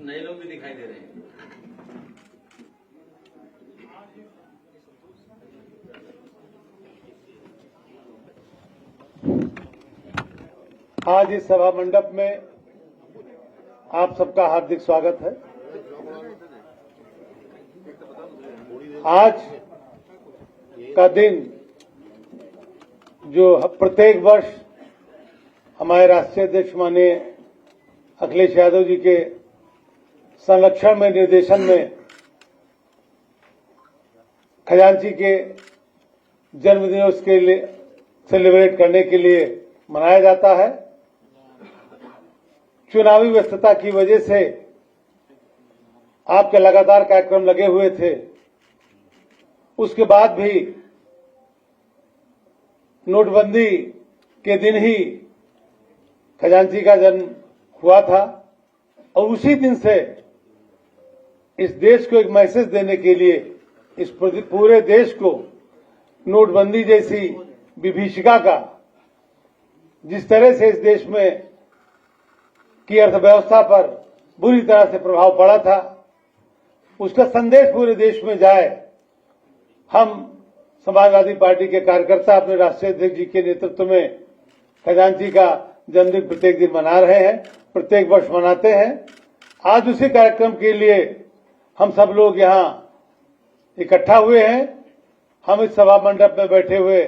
नए लोग भी दिखाई दे रहे हैं। आज इस सभा मंडप में आप सबका हार्दिक स्वागत है। आज का दिन जो प्रत्येक वर्ष हमारे राष्ट्रीय अध्यक्ष माननीय अखिलेश यादव जी के संरक्षण में निर्देशन में खजांची के जन्मदिवस के लिए सेलिब्रेट करने के लिए मनाया जाता है। चुनावी व्यस्तता की वजह से आपके लगातार कार्यक्रम लगे हुए थे, उसके बाद भी नोटबंदी के दिन ही खजांची का जन्म हुआ था और उसी दिन से इस देश को एक मैसेज देने के लिए इस पूरे देश को नोटबंदी जैसी विभीषिका का जिस तरह से इस देश में की अर्थव्यवस्था पर बुरी तरह से प्रभाव पड़ा था, उसका संदेश पूरे देश में जाए। हम समाजवादी पार्टी के कार्यकर्ता अपने राष्ट्रीय अध्यक्ष जी के नेतृत्व में खजांची का जन्मदिन प्रत्येक दिन मना रहे हैं, प्रत्येक वर्ष मनाते हैं। आज उसी कार्यक्रम के लिए हम सब लोग यहाँ इकट्ठा हुए हैं। हम इस सभा मंडप में बैठे हुए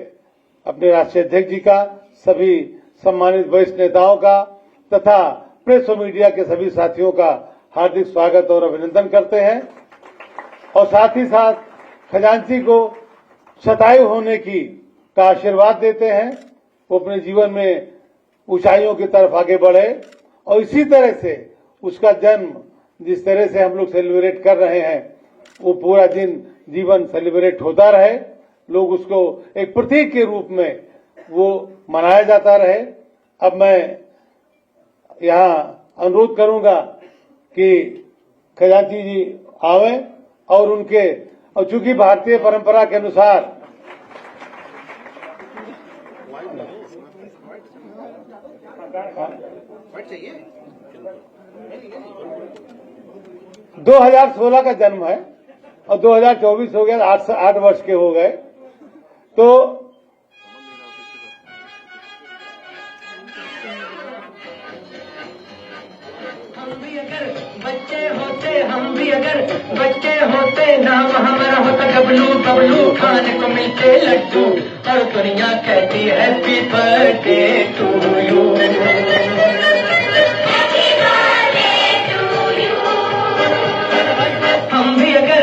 अपने राष्ट्रीय अध्यक्ष जी का, सभी सम्मानित वरिष्ठ नेताओं का तथा प्रेस और मीडिया के सभी साथियों का हार्दिक स्वागत और अभिनंदन करते हैं और साथ ही साथ खजांची को शतायु होने का आशीर्वाद देते हैं। वो अपने जीवन में ऊंचाइयों की तरफ आगे बढ़े और इसी तरह से उसका जन्म जिस तरह से हम लोग सेलिब्रेट कर रहे हैं वो पूरा दिन जीवन सेलिब्रेट होता रहे, लोग उसको एक प्रतीक के रूप में वो मनाया जाता रहे। अब मैं यहाँ अनुरोध करूंगा कि खजांची जी आवे और उनके और चूंकि भारतीय परंपरा के अनुसार चाहिए 2016 का जन्म है और 2024 हो गया, 8 वर्ष के हो गए, तो हम भी अगर बच्चे होते नाम हमारा होता गबलू गबलू खाने को मिलते लड्डू और दुनिया कहती हैप्पी बर्थडे टू यू। हम भी अगर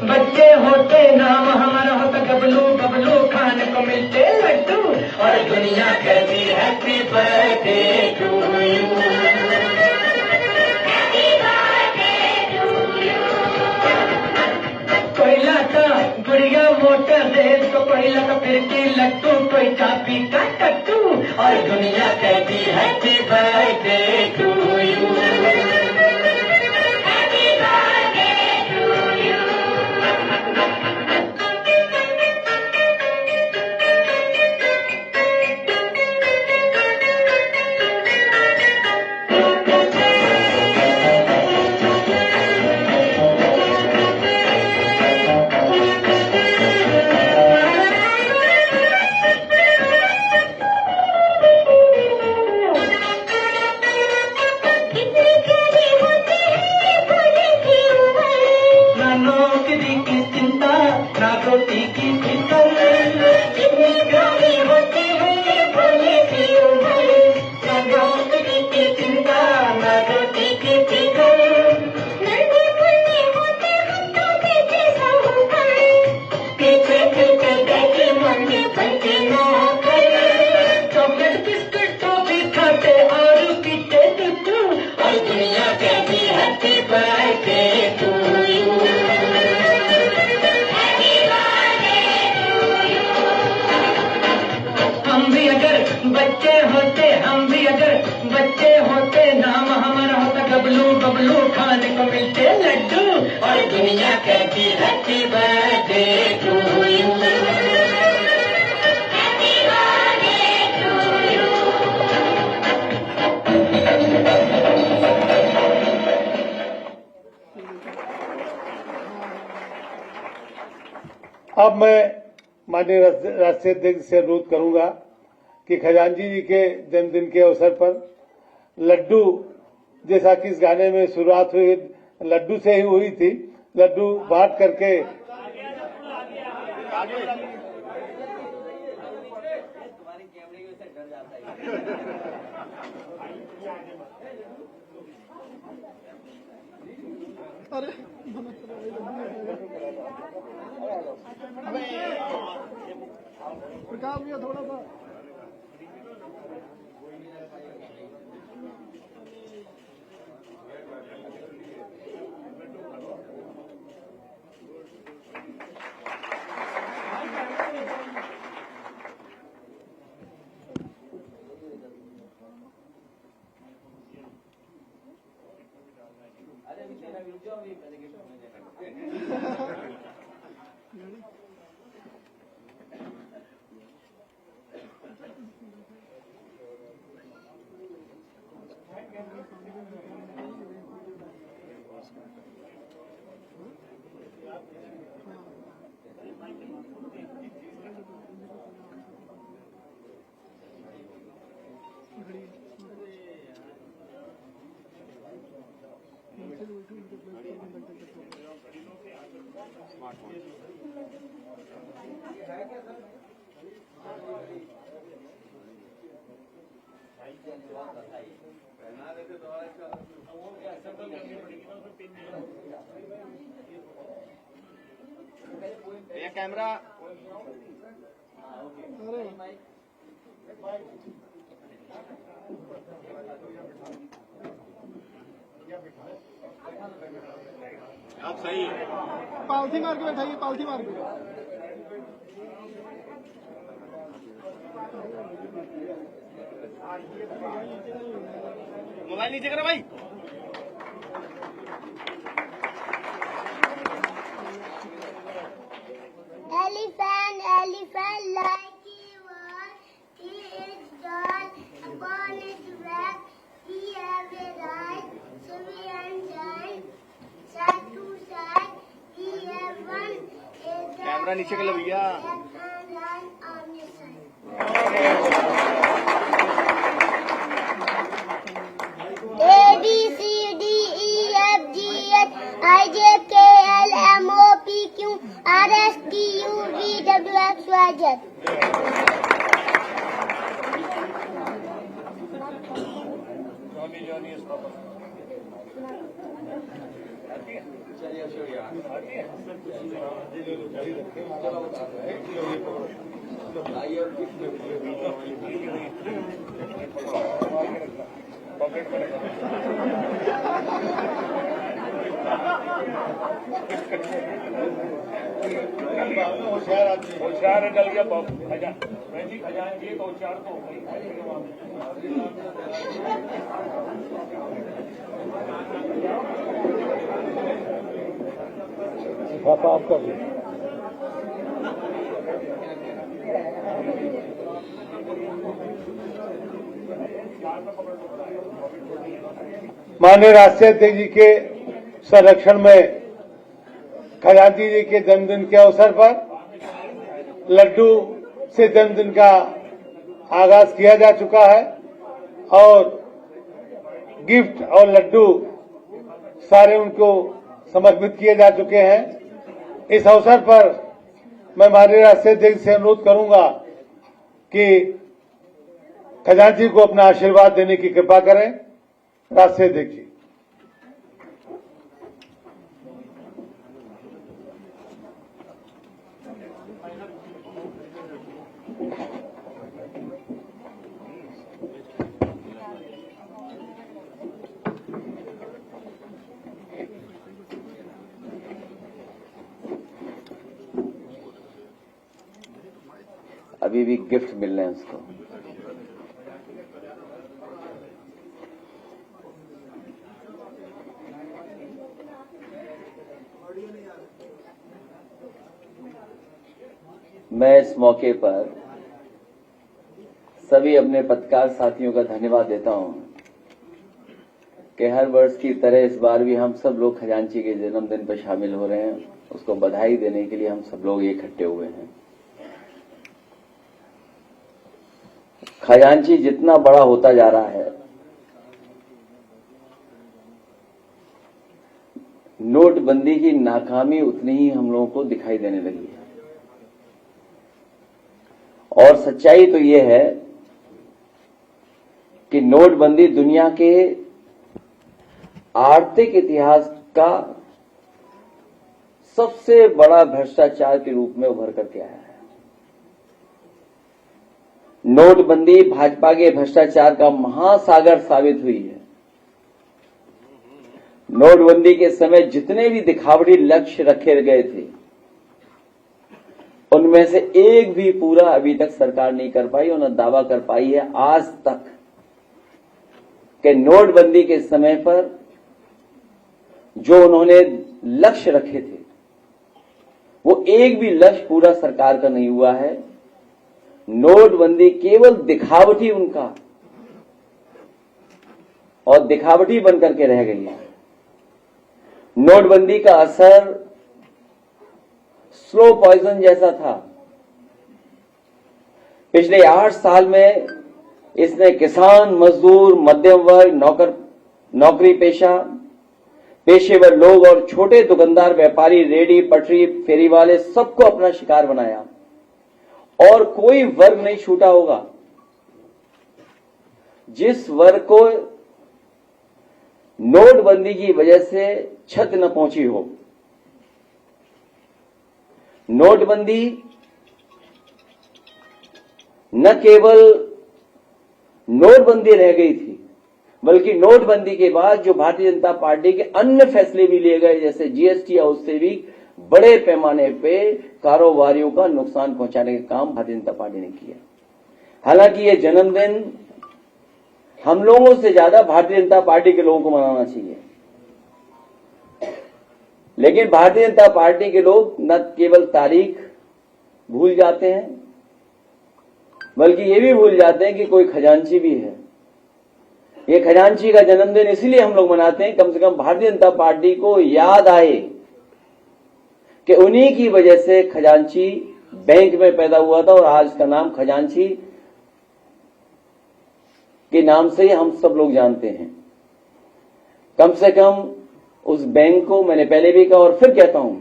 बच्चे होते नाम हमारा होता गबलू गबलू खाने को मिलते लड्डू और दुनिया कहती हैप्पी बर्थडे टू यू। गुड़िया मोटर रेस को पहिला तो फिरती लट्टू कोई चाबी का टट्टू और दुनिया कहती हैप्पी बर्थडे टू यू। अब मैं माननीय राष्ट्रीय अध्यक्ष से अनुरोध करूंगा कि खजांची जी के जन्मदिन के अवसर पर लड्डू, जैसा कि इस गाने में शुरुआत हुई लड्डू से ही हुई थी, लड्डू बांट करके प्रकाश भैया थोड़ा सा ये कैमरा आप सही है। पालथी मार के बैठाइए, पालथी मार के। मोबाइल नीचे करो भाई। Elephant, elephant, like he was, he is done upon his back. He have a right, so we undone, side to side. He have one, a camera नीचे कर लो भैया। and line on his side. A B C D E F G H I J K L M O P Q R S T U V W X Y Z. होशियार है, डल गया खजांची तो होशियार तो हो गई। लिफाफा आप कर लीजिए। माननीय राष्ट्रीय अध्यक्ष जी के संरक्षण में खजांची जी के जन्मदिन के अवसर पर लड्डू से जन्मदिन का आगाज किया जा चुका है और गिफ्ट और लड्डू सारे उनको समर्पित किए जा चुके हैं। इस अवसर पर मैं माननीय राष्ट्रीय अध्यक्ष से अनुरोध करूंगा कि खजांची को अपना आशीर्वाद देने की कृपा करें। राष्ट्रीय अध्यक्ष जी। अभी भी गिफ्ट मिल रहे हैं उसको। मैं इस मौके पर सभी अपने पत्रकार साथियों का धन्यवाद देता हूं कि हर वर्ष की तरह इस बार भी हम सब लोग खजांची के जन्मदिन पर शामिल हो रहे हैं। उसको बधाई देने के लिए हम सब लोग इकट्ठे हुए हैं। खजांची जितना बड़ा होता जा रहा है, नोटबंदी की नाकामी उतनी ही हम लोगों को दिखाई देने लगी है। और सच्चाई तो ये है कि नोटबंदी दुनिया के आर्थिक इतिहास का सबसे बड़ा भ्रष्टाचार के रूप में उभर करके आया है। नोटबंदी भाजपा के भ्रष्टाचार का महासागर साबित हुई है। नोटबंदी के समय जितने भी दिखावटी लक्ष्य रखे गए थे, उनमें से एक भी पूरा अभी तक सरकार नहीं कर पाई और न दावा कर पाई है आज तक कि नोटबंदी के समय पर जो उन्होंने लक्ष्य रखे थे, वो एक भी लक्ष्य पूरा सरकार का नहीं हुआ है। नोटबंदी केवल दिखावटी उनका और दिखावटी बनकर के रह गई है। नोटबंदी का असर स्लो पॉइजन जैसा था। पिछले 8 साल में इसने किसान, मजदूर, मध्यम वर्ग, नौकरी पेशेवर लोग और छोटे दुकानदार, व्यापारी, रेडी पटरी, फेरी वाले सबको अपना शिकार बनाया और कोई वर्ग नहीं छूटा होगा जिस वर्ग को नोटबंदी की वजह से छत न पहुंची हो। नोटबंदी न केवल नोटबंदी रह गई थी, बल्कि नोटबंदी के बाद जो भारतीय जनता पार्टी के अन्य फैसले भी लिए गए, जैसे जीएसटी हाउस से भी बड़े पैमाने पे कारोबारियों का नुकसान पहुंचाने का काम भारतीय जनता पार्टी ने किया। हालांकि ये जन्मदिन हम लोगों से ज्यादा भारतीय जनता पार्टी के लोगों को मनाना चाहिए, लेकिन भारतीय जनता पार्टी के लोग न केवल तारीख भूल जाते हैं, बल्कि ये भी भूल जाते हैं कि कोई खजांची भी है। ये खजांची का जन्मदिन इसलिए हम लोग मनाते हैं, कम से कम भारतीय जनता पार्टी को याद आए कि उन्हीं की वजह से खजांची बैंक में पैदा हुआ था और आज का नाम खजांची के नाम से ही हम सब लोग जानते हैं। कम से कम उस बैंक को, मैंने पहले भी कहा और फिर कहता हूं,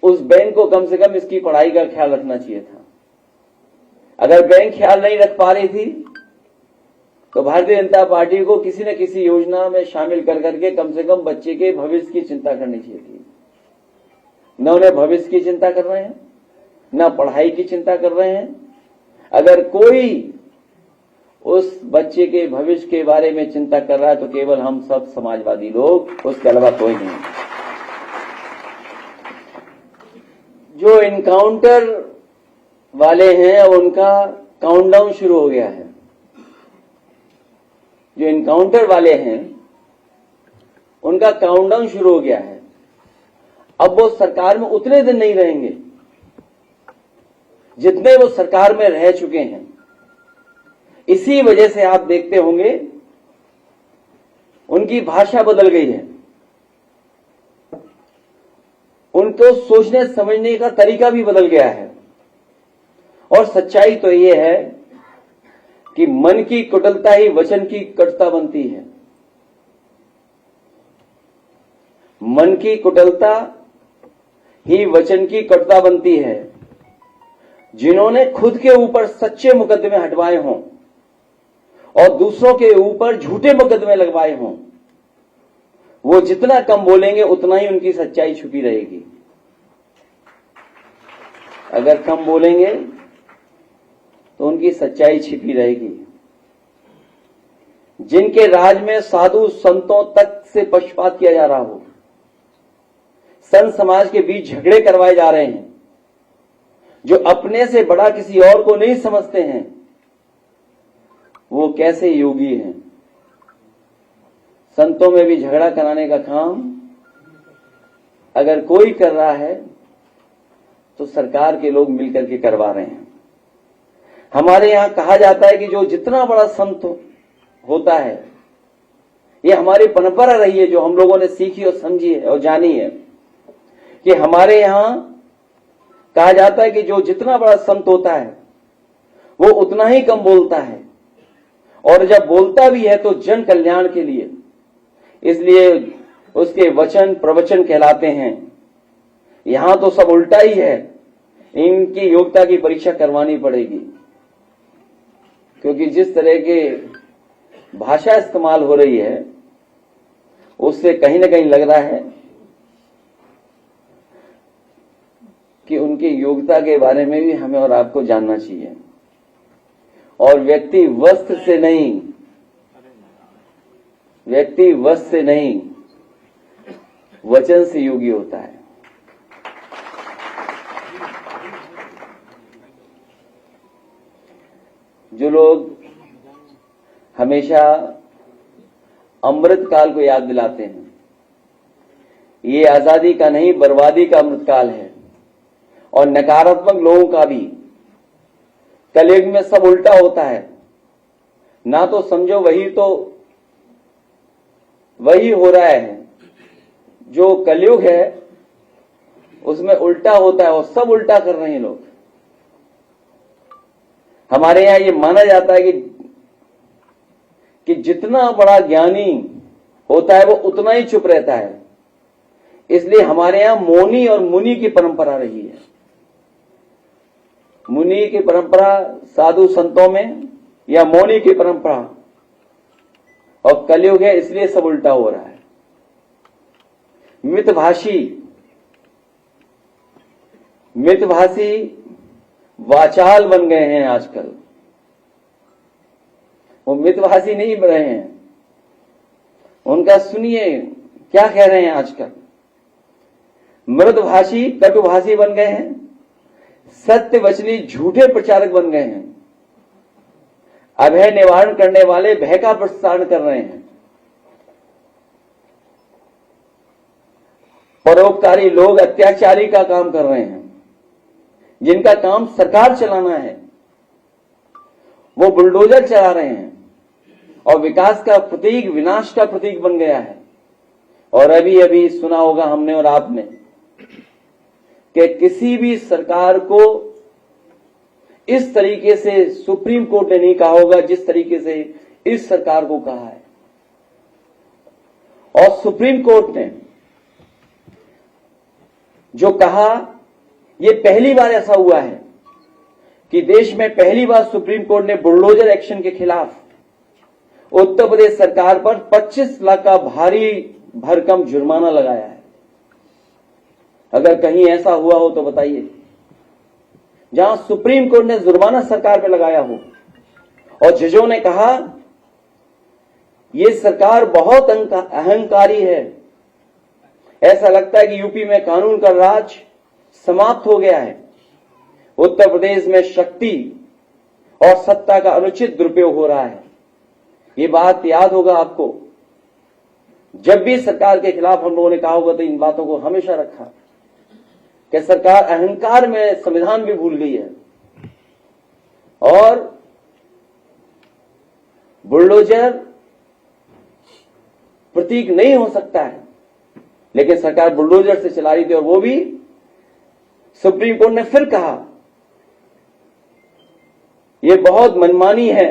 उस बैंक को कम से कम इसकी पढ़ाई का ख्याल रखना चाहिए था। अगर बैंक ख्याल नहीं रख पा रही थी तो भारतीय जनता पार्टी को किसी न किसी योजना में शामिल कर करके कम से कम बच्चे के भविष्य की चिंता करनी चाहिए थी। न उन्हें भविष्य की चिंता कर रहे हैं, न पढ़ाई की चिंता कर रहे हैं। अगर कोई उस बच्चे के भविष्य के बारे में चिंता कर रहा है तो केवल हम सब समाजवादी लोग, उसके अलावा कोई नहीं। जो इनकाउंटर वाले हैं उनका काउंटडाउन शुरू हो गया है। जो इनकाउंटर वाले हैं उनका काउंटडाउन शुरू हो गया है। अब वो सरकार में उतने दिन नहीं रहेंगे जितने वो सरकार में रह चुके हैं। इसी वजह से आप देखते होंगे उनकी भाषा बदल गई है, उनको सोचने समझने का तरीका भी बदल गया है। और सच्चाई तो ये है कि मन की कुटिलता ही वचन की कटुता बनती है। मन की कुटिलता ही वचन की कटुता बनती है। जिन्होंने खुद के ऊपर सच्चे मुकदमे हटवाए हों और दूसरों के ऊपर झूठे मुकदमे लगवाए हों, वो जितना कम बोलेंगे उतना ही उनकी सच्चाई छुपी रहेगी। अगर कम बोलेंगे तो उनकी सच्चाई छिपी रहेगी। जिनके राज में साधु संतों तक से पक्षपात किया जा रहा हो, संत समाज के बीच झगड़े करवाए जा रहे हैं, जो अपने से बड़ा किसी और को नहीं समझते हैं, वो कैसे योगी हैं। संतों में भी झगड़ा कराने का काम अगर कोई कर रहा है तो सरकार के लोग मिलकर के करवा रहे हैं। हमारे यहां कहा जाता है कि जो जितना बड़ा संत होता है, ये हमारी परंपरा रही है जो हम लोगों ने सीखी और समझी है और जानी है, कि हमारे यहां कहा जाता है कि जो जितना बड़ा संत होता है वो उतना ही कम बोलता है, और जब बोलता भी है तो जन कल्याण के लिए, इसलिए उसके वचन प्रवचन कहलाते हैं। यहां तो सब उल्टा ही है, इनकी योग्यता की परीक्षा करवानी पड़ेगी, क्योंकि जिस तरह के भाषा इस्तेमाल हो रही है उससे कहीं ना कहीं लग रहा है कि उनकी योग्यता के बारे में भी हमें और आपको जानना चाहिए। और व्यक्ति वस्त्र से नहीं, व्यक्ति वस्त्र से नहीं, वचन से योगी होता है। जो लोग हमेशा अमृत काल को याद दिलाते हैं, ये आजादी का नहीं बर्बादी का अमृत काल है, और नकारात्मक लोगों का भी। कलयुग में सब उल्टा होता है, ना तो समझो वही हो रहा है। जो कलयुग है उसमें उल्टा होता है, और सब उल्टा कर रहे हैं लोग। हमारे यहां ये माना जाता है कि जितना बड़ा ज्ञानी होता है वो उतना ही चुप रहता है, इसलिए हमारे यहां मौनी और मुनि की परंपरा रही है। मुनि की परंपरा साधु संतों में, या मौनी की परंपरा, और कलयुग है इसलिए सब उल्टा हो रहा है। मितभाषी वाचाल बन गए हैं आजकल। वो मितभाषी नहीं बन रहे हैं, उनका सुनिए क्या कह रहे हैं आजकल। मृदभाषी कटुभाषी बन गए हैं, सत्य वचनी झूठे प्रचारक बन गए हैं, अभय निवारण करने वाले भय का प्रसारण कर रहे हैं, परोपकारी लोग अत्याचारी का काम कर रहे हैं। जिनका काम सरकार चलाना है वो बुलडोजर चला रहे हैं, और विकास का प्रतीक विनाश का प्रतीक बन गया है। और अभी अभी सुना होगा हमने और आपने कि किसी भी सरकार को इस तरीके से सुप्रीम कोर्ट ने नहीं कहा होगा जिस तरीके से इस सरकार को कहा है। और सुप्रीम कोर्ट ने जो कहा, ये पहली बार ऐसा हुआ है कि देश में पहली बार सुप्रीम कोर्ट ने बुलडोजर एक्शन के खिलाफ उत्तर प्रदेश सरकार पर 25 लाख का भारी भरकम जुर्माना लगाया है। अगर कहीं ऐसा हुआ हो तो बताइए, जहां सुप्रीम कोर्ट ने जुर्माना सरकार पे लगाया हो और जजों ने कहा यह सरकार बहुत अहंकारी है, ऐसा लगता है कि यूपी में कानून का राज समाप्त हो गया है, उत्तर प्रदेश में शक्ति और सत्ता का अनुचित दुरुपयोग हो रहा है। ये बात याद होगा आपको, जब भी सरकार के खिलाफ हम लोगों ने कहा होगा तो इन बातों को हमेशा रखा कि सरकार अहंकार में संविधान भी भूल गई है, और बुलडोजर प्रतीक नहीं हो सकता है, लेकिन सरकार बुलडोजर से चला रही थी। और वो भी सुप्रीम कोर्ट ने फिर कहा यह बहुत मनमानी है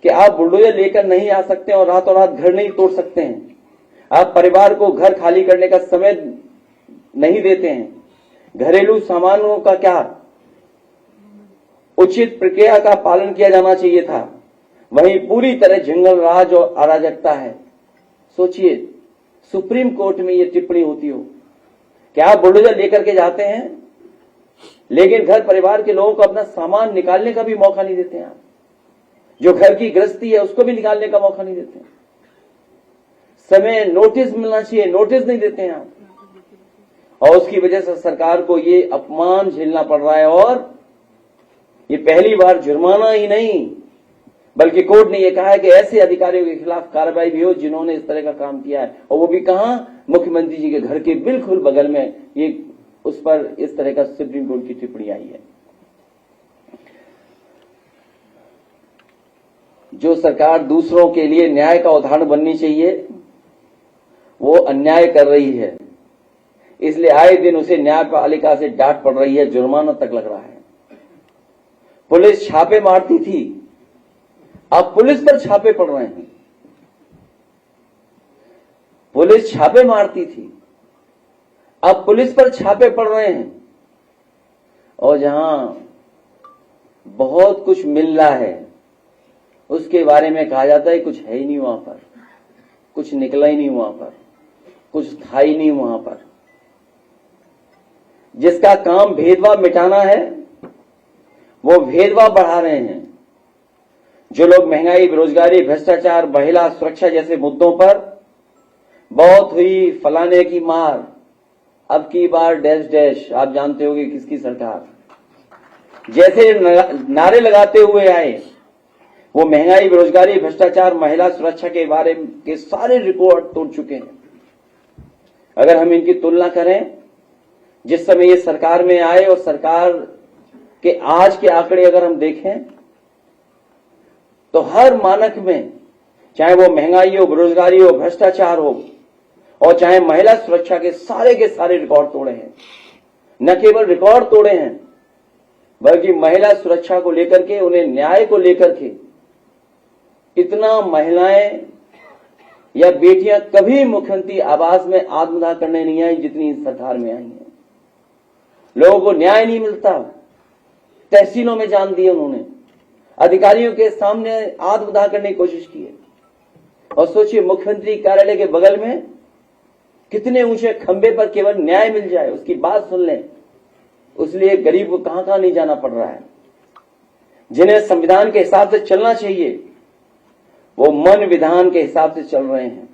कि आप बुलडोजर लेकर नहीं आ सकते और रातों रात घर नहीं तोड़ सकते हैं, आप परिवार को घर खाली करने का समय नहीं देते हैं, घरेलू सामानों का क्या उचित प्रक्रिया का पालन किया जाना चाहिए था, वहीं पूरी तरह जंगल राज और अराजकता है। सोचिए सुप्रीम कोर्ट में यह टिप्पणी होती हो कि आप बुलडोजर लेकर के जाते हैं लेकिन घर परिवार के लोगों को अपना सामान निकालने का भी मौका नहीं देते हैं, आप जो घर की गृहस्थी है उसको भी निकालने का मौका नहीं देते हैं, समय नोटिस मिलना चाहिए नोटिस नहीं देते हैं आप, और उसकी वजह से सरकार को ये अपमान झेलना पड़ रहा है। और ये पहली बार जुर्माना ही नहीं बल्कि कोर्ट ने यह कहा है कि ऐसे अधिकारियों के खिलाफ कार्रवाई भी हो जिन्होंने इस तरह का काम किया है, और वो भी कहां, मुख्यमंत्री जी के घर के बिल्कुल बगल में ये उस पर इस तरह का सुप्रीम कोर्ट की टिप्पणी आई है। जो सरकार दूसरों के लिए न्याय का उदाहरण बननी चाहिए वो अन्याय कर रही है, इसलिए आए दिन उसे न्यायपालिका से डांट पड़ रही है, जुर्माना तक लग रहा है। पुलिस छापे मारती थी, अब पुलिस पर छापे पड़ रहे हैं। पुलिस छापे मारती थी, अब पुलिस पर छापे पड़ रहे हैं। और जहां बहुत कुछ मिल रहा है उसके बारे में कहा जाता है कुछ है ही नहीं वहां पर, कुछ निकला ही नहीं वहां पर, कुछ था ही नहीं वहां पर। जिसका काम भेदभाव मिटाना है वो भेदभाव बढ़ा रहे हैं। जो लोग महंगाई, बेरोजगारी, भ्रष्टाचार, महिला सुरक्षा जैसे मुद्दों पर बहुत हुई, फलाने की मार, अब की बार डैश डैश, आप जानते होंगे किसकी सरकार, जैसे नारे लगाते हुए आए, वो महंगाई, बेरोजगारी, भ्रष्टाचार, महिला सुरक्षा के बारे के सारे रिकॉर्ड तोड़ चुके हैं। अगर हम इनकी तुलना करें जिस समय ये सरकार में आए और सरकार के आज के आंकड़े अगर हम देखें तो हर मानक में, चाहे वो महंगाई हो, बेरोजगारी हो, भ्रष्टाचार हो और चाहे महिला सुरक्षा के सारे रिकॉर्ड तोड़े हैं। न केवल रिकॉर्ड तोड़े हैं बल्कि महिला सुरक्षा को लेकर के, उन्हें न्याय को लेकर के इतना महिलाएं या बेटियां कभी मुख्यमंत्री आवास में आत्मदाह करने नहीं आई जितनी इस सरकार में आई हैं। लोगों को न्याय नहीं मिलता, तहसीलों में जान दिए उन्होंने, अधिकारियों के सामने आत्मदाह करने की कोशिश की है। और सोचिए मुख्यमंत्री कार्यालय के बगल में कितने ऊंचे खंबे पर केवल न्याय मिल जाए, उसकी बात सुन लें, उसलिए गरीब को कहां कहां नहीं जाना पड़ रहा है। जिन्हें संविधान के हिसाब से चलना चाहिए वो मन विधान के हिसाब से चल रहे हैं।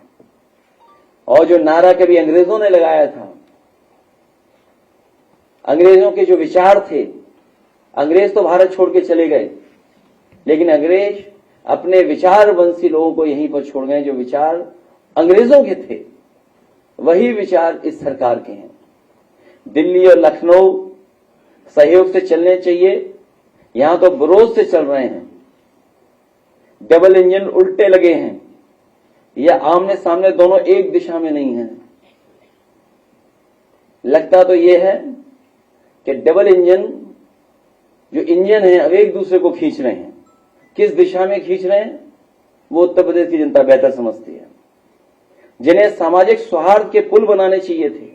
और जो नारा कभी अंग्रेजों ने लगाया था, अंग्रेजों के जो विचार थे, अंग्रेज तो भारत छोड़ के चले गए लेकिन अंग्रेज अपने विचारवंशी लोगों को यहीं पर छोड़ गए। जो विचार अंग्रेजों के थे वही विचार इस सरकार के हैं। दिल्ली और लखनऊ सहयोग से चलने चाहिए, यहां तो विरोध से चल रहे हैं। डबल इंजन उल्टे लगे हैं, या आमने सामने दोनों एक दिशा में नहीं है। लगता तो यह है कि डबल इंजन जो इंजन है अब एक दूसरे को खींच रहे हैं। किस दिशा में खींच रहे हैं वो उत्तर प्रदेश की जनता बेहतर समझती है। जिन्हें सामाजिक सौहार्द के पुल बनाने चाहिए थे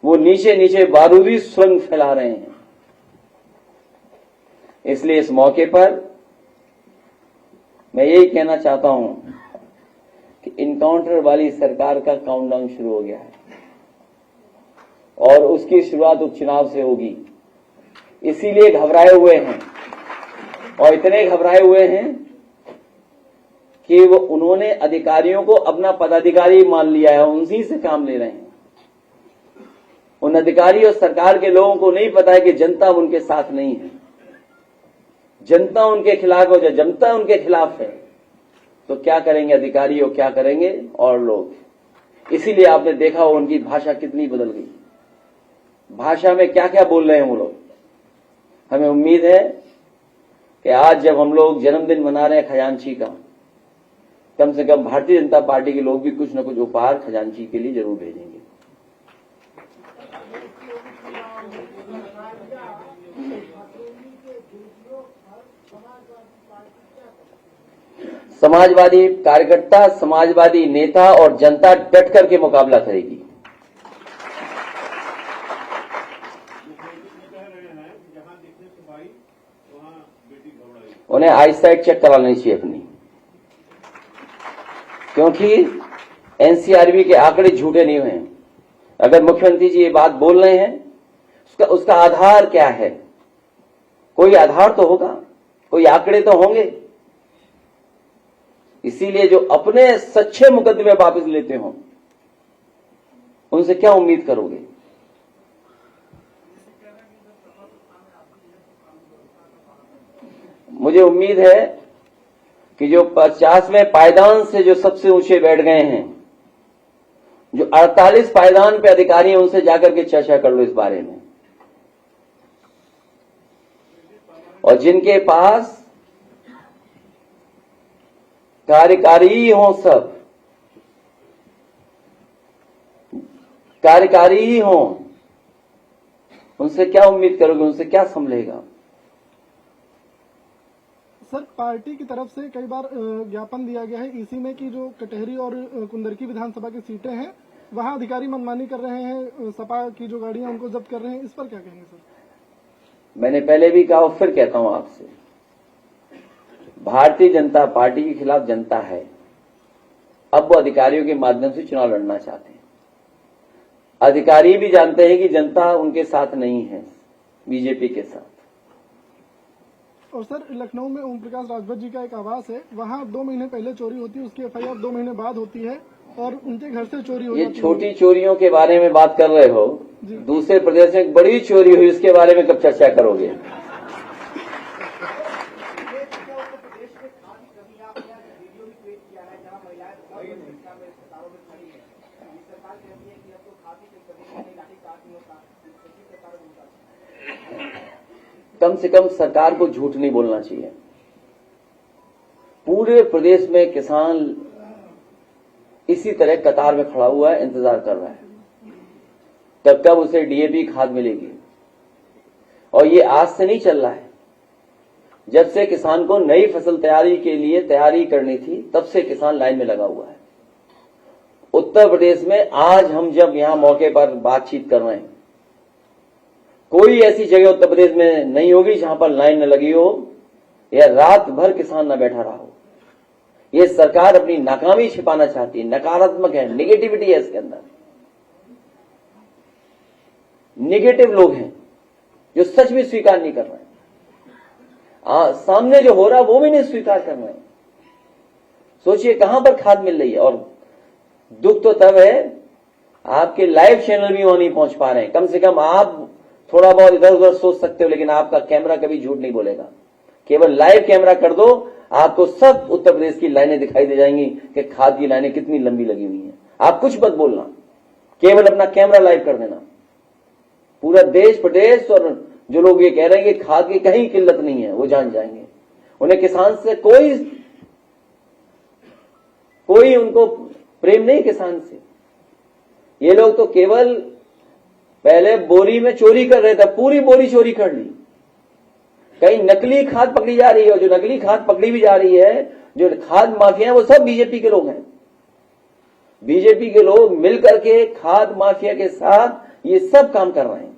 वो नीचे नीचे बारूदी सुरंग फैला रहे हैं। इसलिए इस मौके पर मैं यही कहना चाहता हूं कि इनकाउंटर वाली सरकार का काउंटडाउन शुरू हो गया है और उसकी शुरुआत उपचुनाव से होगी। इसीलिए घबराए हुए हैं और इतने घबराए हुए हैं कि वो उन्होंने अधिकारियों को अपना पदाधिकारी मान लिया है, उन्हीं से काम ले रहे हैं। उन अधिकारी और सरकार के लोगों को नहीं पता है कि जनता उनके साथ नहीं है, जनता उनके खिलाफ हो। जब जनता उनके खिलाफ है तो क्या करेंगे अधिकारी और क्या करेंगे और लोग। इसीलिए आपने देखा हो उनकी भाषा कितनी बदल गई, भाषा में क्या क्या बोल रहे हैं वो लोग। हमें उम्मीद है कि आज जब हम लोग जन्मदिन मना रहे हैं खजांची का, कम से कम भारतीय जनता पार्टी के लोग भी कुछ न कुछ उपहार खजांची के लिए जरूर भेजेंगे। समाजवादी कार्यकर्ता, समाजवादी नेता और जनता डट करके मुकाबला करेगी। उन्हें आईसाइट चेक करा लेनी चाहिए अपनी, क्योंकि एनसीआरबी के आंकड़े झूठे नहीं हुए हैं। अगर मुख्यमंत्री जी ये बात बोल रहे हैं उसका आधार क्या है? कोई आधार तो होगा, कोई आंकड़े तो होंगे। इसीलिए जो अपने सच्चे मुकदमे वापस लेते हो उनसे क्या उम्मीद करोगे? मुझे उम्मीद है कि जो 50वें पायदान से जो सबसे ऊंचे बैठ गए हैं, जो 48 पायदान पे अधिकारी हैं, उनसे जाकर के चर्चा कर लो इस बारे में। और जिनके पास कार्यकारी हो, सब कार्यकारी ही हों, उनसे क्या उम्मीद करोगे, उनसे क्या संभलेगा? सर, पार्टी की तरफ से कई बार ज्ञापन दिया गया है ईसी में कि जो कटहरी और कुंदरकी विधानसभा की सीटें हैं वहां अधिकारी मनमानी कर रहे हैं, सपा की जो गाड़ियां उनको जब्त कर रहे हैं, इस पर क्या कहेंगे सर? मैंने पहले भी कहा और फिर कहता हूं आपसे, भारतीय जनता पार्टी के खिलाफ जनता है। अब वो अधिकारियों के माध्यम से चुनाव लड़ना चाहते हैं। अधिकारी भी जानते हैं कि जनता उनके साथ नहीं है, बीजेपी के साथ। और सर, लखनऊ में ओम प्रकाश राजभर जी का एक आवास है, वहां 2 महीने पहले चोरी होती है, उसकी एफआईआर 2 महीने बाद होती है और उनके घर से चोरी हो ये जाती है। छोटी चोरियों के बारे में बात कर रहे हो, जी। दूसरे प्रदेश में एक बड़ी चोरी हुई, इसके बारे में कब चर्चा करोगे? कम से कम सरकार को झूठ नहीं बोलना चाहिए। पूरे प्रदेश में किसान इसी तरह कतार में खड़ा हुआ है, इंतजार कर रहा है तब कब उसे डीएपी खाद मिलेगी। और ये आज से नहीं चल रहा है, जब से किसान को नई फसल तैयारी के लिए तैयारी करनी थी तब से किसान लाइन में लगा हुआ है। उत्तर प्रदेश में आज हम जब यहां मौके पर बातचीत कर रहे हैं, कोई ऐसी जगह उत्तर प्रदेश में नहीं होगी जहां पर लाइन न लगी हो या रात भर किसान न बैठा रहा हो। ये सरकार अपनी नाकामी छिपाना चाहती है, नकारात्मक है, नेगेटिविटी है इसके अंदर। नेगेटिव लोग हैं जो सच भी स्वीकार नहीं कर रहे हैं, सामने जो हो रहा है वो भी नहीं स्वीकार कर रहे हैं। सोचिए कहां पर खाद मिल रही है। और दुख तो तब है आपके लाइव चैनल भी वहां नहीं पहुंच पा रहे हैं। कम से कम आप थोड़ा बहुत इधर उधर सोच सकते हो, लेकिन आपका कैमरा कभी झूठ नहीं बोलेगा। केवल लाइव कैमरा कर दो, आपको सब उत्तर प्रदेश की लाइनें दिखाई दे जाएंगी कि खाद की लाइनें कितनी लंबी लगी हुई हैं। आप कुछ मत बोलना, केवल अपना कैमरा लाइव कर देना। पूरा देश प्रदेश और जो लोग ये कह रहे हैं कि खाद की कहीं किल्लत नहीं है, वो जान जाएंगे। उन्हें किसान से कोई उनको प्रेम नहीं किसान से। ये लोग तो केवल पहले बोरी में चोरी कर रहे थे, पूरी बोरी चोरी कर ली। कहीं नकली खाद पकड़ी जा रही है, और जो नकली खाद पकड़ी भी जा रही है, जो खाद माफिया है, वो सब बीजेपी के लोग हैं। बीजेपी के लोग मिलकर के खाद माफिया के साथ ये सब काम कर रहे हैं।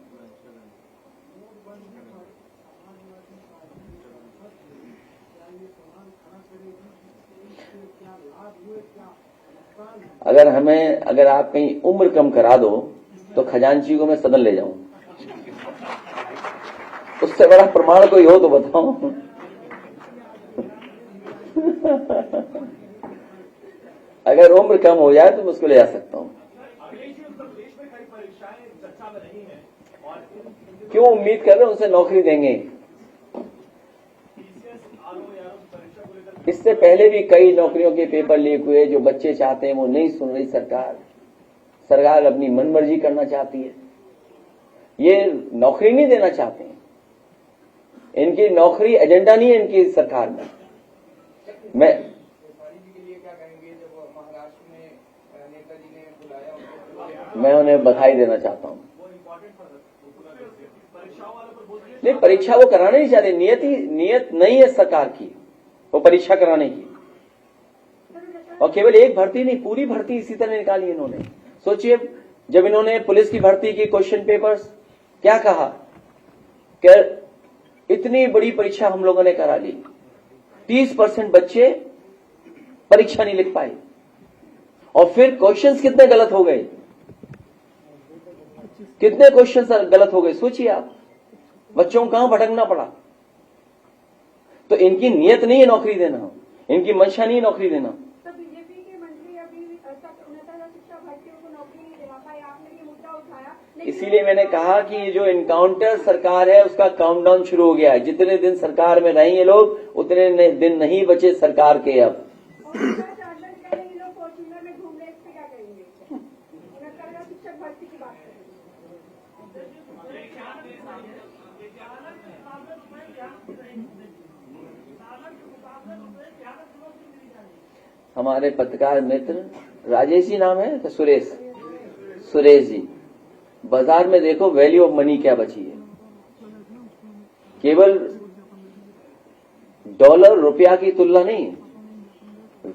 अगर आप कहीं उम्र कम करा दो तो खजांची को मैं सदन ले जाऊं, उससे बड़ा प्रमाण कोई हो तो बताओ। अगर उम्र कम हो जाए तो मैं उसको ले जा सकता हूं। क्यों उम्मीद कर रहे हैं उनसे नौकरी देंगे? इससे पहले भी कई नौकरियों के पेपर लीक हुए। जो बच्चे चाहते हैं वो नहीं सुन रही सरकार अपनी मनमर्जी करना चाहती है। ये नौकरी नहीं देना चाहते हैं, इनकी नौकरी एजेंडा नहीं है इनकी सरकार में। मैं उन्हें बधाई देना चाहता हूं। नहीं, परीक्षा वो कराना नहीं चाहते, नियत नहीं है सरकार की वो परीक्षा कराने की। और केवल एक भर्ती नहीं, पूरी भर्ती इसी तरह निकाली इन्होंने। सोचिए जब इन्होंने पुलिस की भर्ती की क्वेश्चन पेपर्स क्या कहा कि इतनी बड़ी परीक्षा हम लोगों ने करा ली, 30% बच्चे परीक्षा नहीं लिख पाए। और फिर क्वेश्चंस कितने गलत हो गए, कितने क्वेश्चंस गलत हो गए। सोचिए आप, बच्चों को कहां भटकना पड़ा। तो इनकी नियत नहीं है नौकरी देना, इनकी मंशा नहीं है नौकरी देना। तो बीजेपी के मंत्री अभी तक उन्नत शिक्षा भर्तियों को नौकरी नहीं दिला पाए, आपने ये मुद्दा उठाया। इसीलिए मैंने कहा कि ये जो इनकाउंटर सरकार है उसका काउंटडाउन शुरू हो गया है। जितने दिन सरकार में रहेंगे लोग, उतने दिन नहीं बचे सरकार के। अब लोग फॉर्च्यूनर में घूम रहे, इससे क्या करेंगे? उन्नत शिक्षक भर्ती की बात करेंगे। हमारे पत्रकार मित्र राजेश जी नाम है तो सुरेश जी बाजार में देखो वैल्यू ऑफ मनी क्या बची है। केवल डॉलर रुपया की तुलना नहीं,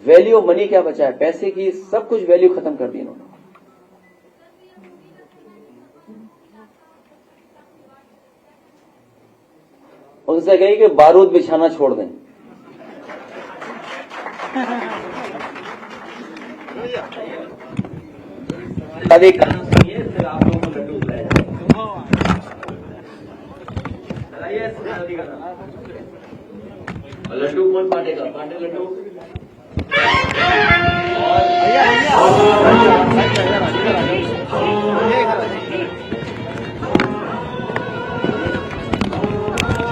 वैल्यू ऑफ मनी क्या बचा है, पैसे की सब कुछ वैल्यू खत्म कर दी इन्होंने। उनसे कही कि बारूद बिछाना छोड़ दें। अभी फिर आप लोगों को लड्डू खिलाया जाएगा। लड्डू कौन बांटेगा? बांटे लड्डू।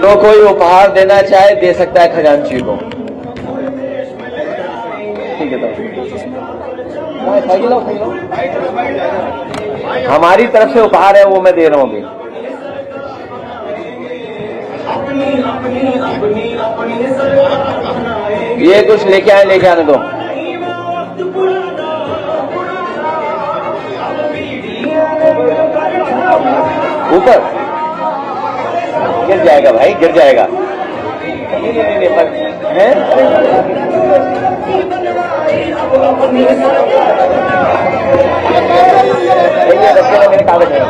जो कोई उपहार देना चाहे दे सकता है खजांची को। ठीक है, तो हमारी तरफ से उपहार है वो मैं दे रहा हूं अभी। ये कुछ लेके आने दो। ऊपर गिर जाएगा भाई, गिर जाएगा। नहीं, है मेरे कागज क्या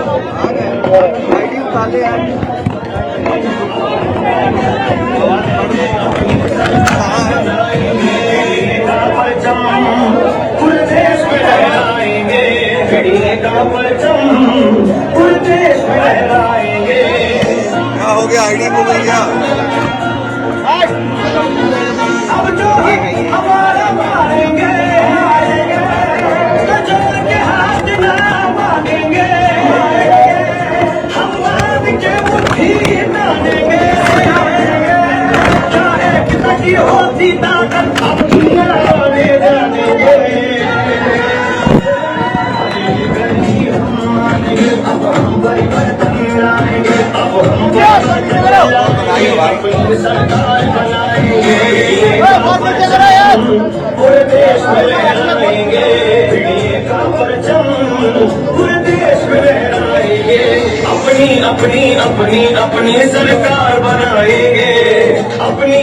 हो गया? आईडी को मिल गया। अब जो हमारा मारेंगे तो जोड़ के हाथ ना मांगेंगे, हम मान के मुट्ठी तानेंगे, चाहे कितनी होती ताकत हम दुनिया ले जानेंगे। अब हम परिवर्तन लाएंगे, अब हम सरकार बनाएंगे, पूरे देश में लहराएंगे, का परचम पूरे देश में लहराएंगे, अपनी अपनी सरकार बनाएंगे, अपनी